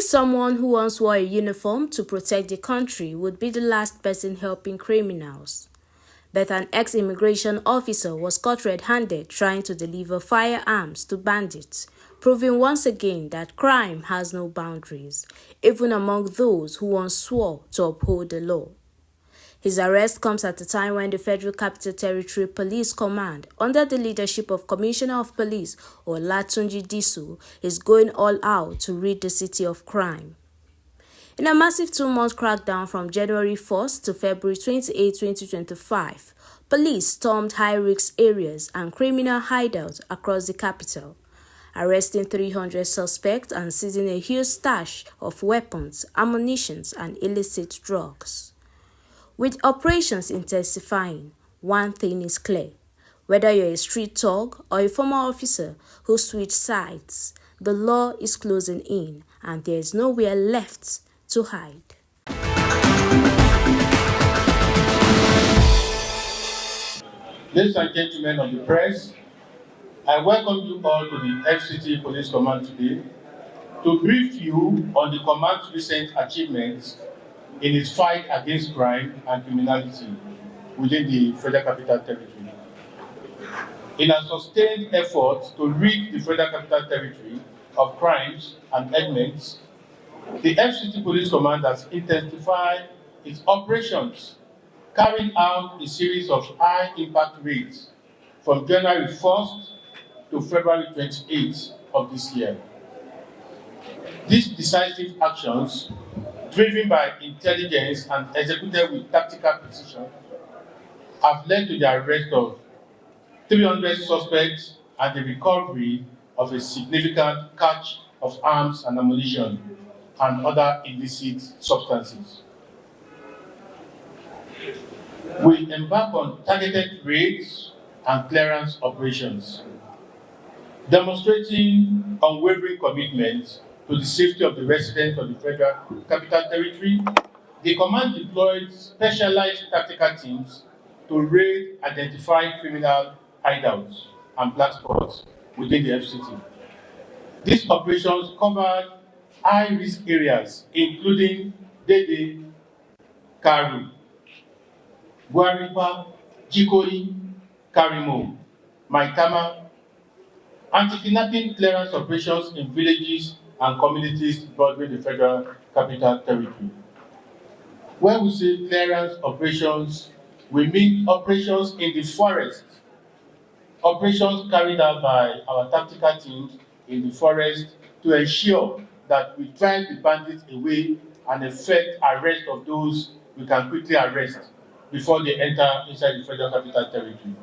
someone who once wore a uniform to protect the country would be the last person helping criminals. But an ex-immigration officer was caught red-handed trying to deliver firearms to bandits, proving once again that crime has no boundaries, even among those who once swore to uphold the law. His arrest comes at a time when the Federal Capital Territory Police Command, under the leadership of Commissioner of Police Olatunji Disu, is going all out to rid the city of crime. In a massive 2-month crackdown from January 1st to February 28, 2025, police stormed high-risk areas and criminal hideouts across the capital, arresting 300 suspects and seizing a huge stash of weapons, ammunition, and illicit drugs. With operations intensifying, one thing is clear. Whether you're a street thug or a former officer who switched sides, the law is closing in and there is nowhere left to hide. Ladies and gentlemen of the press, I welcome you all to the FCT Police Command today to brief you on the command's recent achievements in its fight against crime and criminality within the Federal Capital Territory. In a sustained effort to rid the Federal Capital Territory of crimes and elements, the FCT Police Command has intensified its operations, carrying out a series of high-impact raids from January 1st to February 28th of this year. These decisive actions, driven by intelligence and executed with tactical precision, have led to the arrest of 300 suspects and the recovery of a significant catch of arms and ammunition and other illicit substances. We embark on targeted raids and clearance operations, demonstrating unwavering commitment to the safety of the residents of the Federal Capital Territory. The command deployed specialized tactical teams to raid identified criminal hideouts and black spots within the FCT. These operations covered high-risk areas, including Dede, Karu, Guaripa, Jikoi, Karimo, Maitama, anti-kidnapping clearance operations in villages and communities bordering the Federal Capital Territory. When we say clearance operations, we mean operations in the forest, operations carried out by our tactical teams in the forest to ensure that we drive the bandits away and effect arrest of those we can quickly arrest before they enter inside the Federal Capital Territory.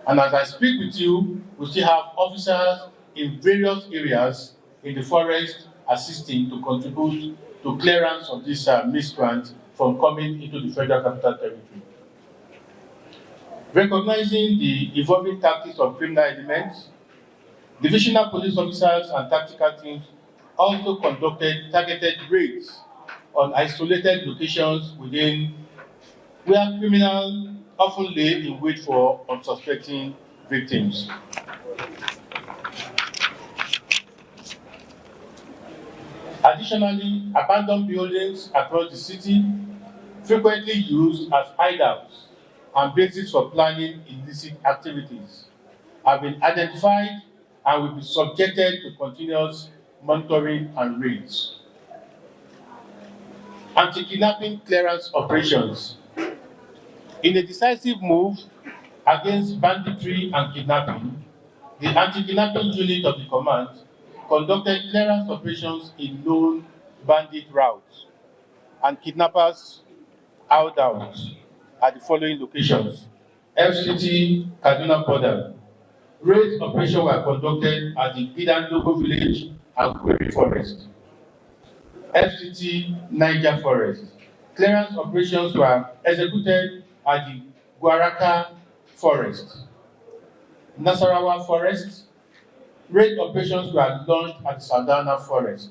And as I speak with you, we still have officers in various areas in the forest assisting to contribute to clearance of these miscreants from coming into the Federal Capital Territory. Recognizing the evolving tactics of criminal elements, divisional police officers and tactical teams also conducted targeted raids on isolated locations within where criminals often lay in wait for unsuspecting victims. Additionally, abandoned buildings across the city, frequently used as hideouts and bases for planning illicit activities, have been identified and will be subjected to continuous monitoring and raids. Anti-kidnapping clearance operations. In a decisive move against banditry and kidnapping, the anti-kidnapping unit of the command conducted clearance operations in known bandit routes and kidnappers hideouts at the following locations: FCT Kaduna border. Raid operations were conducted at the Gidanlogo village and Kweri forest. FCT Niger forest. Clearance operations were executed at the Guaraka forest. Nasarawa forest. Raid operations were launched at the Saldana forest.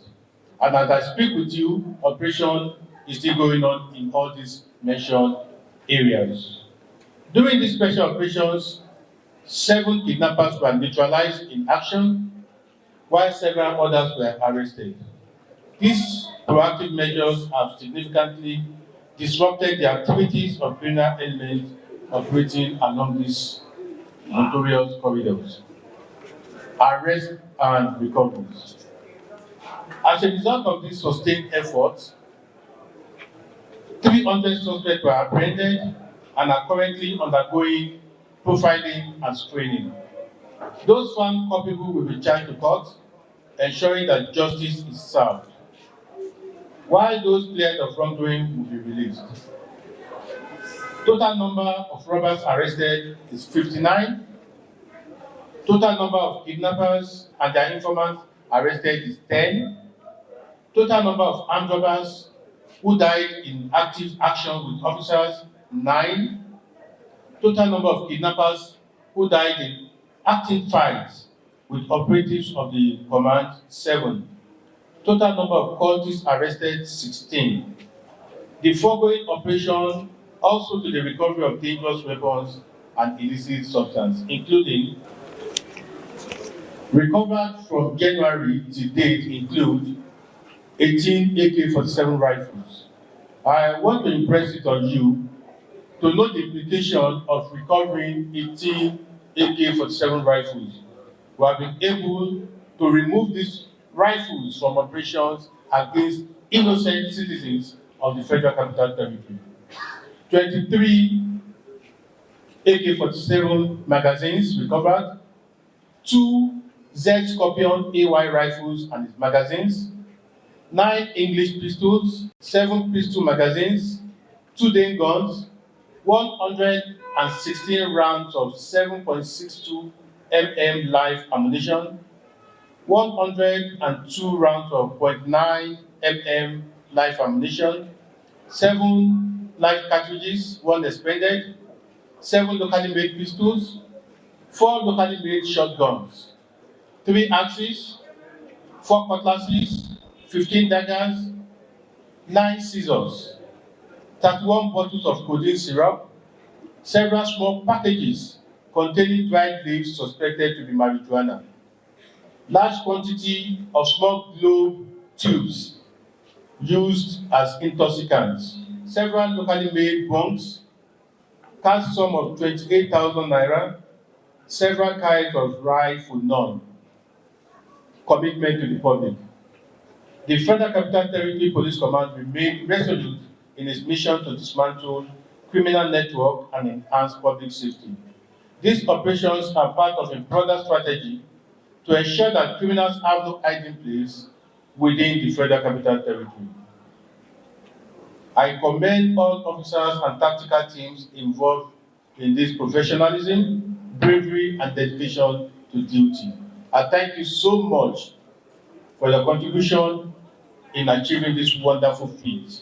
And as I speak with you, operation is still going on in all these mentioned areas. During these special operations, 7 kidnappers were neutralized in action, while several others were arrested. This proactive measures have significantly disrupted the activities of criminal elements operating along these notorious corridors. Arrests and recoveries. As a result of these sustained efforts, 300 suspects were apprehended and are currently undergoing profiling and screening. Those found culpable will be charged to court, ensuring that justice is served, while those cleared of wrongdoing will be released. Total number of robbers arrested is 59. Total number of kidnappers and their informants arrested is 10. Total number of armed robbers who died in active action with officers, 9. Total number of kidnappers who died in active fights with operatives of the command, 7. Total number of cultists arrested, 16. The foregoing operation also to the recovery of dangerous weapons and illicit substance, including recovered from January to date include 18 AK-47 rifles. I want to impress it on you to know the implication of recovering 18 AK-47 rifles. We have been able to remove these rifles from operations against innocent citizens of the Federal Capital Territory. 23 AK-47 magazines recovered, 2 Z Scorpion AY rifles and its magazines, 9 English pistols, 7 pistol magazines, 2 Dane guns, 116 rounds of 7.62 mm live ammunition, 102 rounds of .9 mm live ammunition, 7 live cartridges, 1 expended, 7 locally made pistols, 4 locally made shotguns, 3 axes, 4 cutlasses, 15 daggers, 9 scissors, 31 bottles of codeine syrup, several small packages containing dried leaves suspected to be marijuana, large quantity of small globe tubes used as intoxicants, several locally made bongs, cash sum of 28,000 naira, several kinds of rifle none. Commitment to the public. The Federal Capital Territory Police Command remained resolute in its mission to dismantle criminal network and enhance public safety. These operations are part of a broader strategy to ensure that criminals have no hiding place within the Federal Capital Territory. I commend all officers and tactical teams involved in this professionalism, bravery, and dedication to duty. I thank you so much for your contribution in achieving this wonderful feat.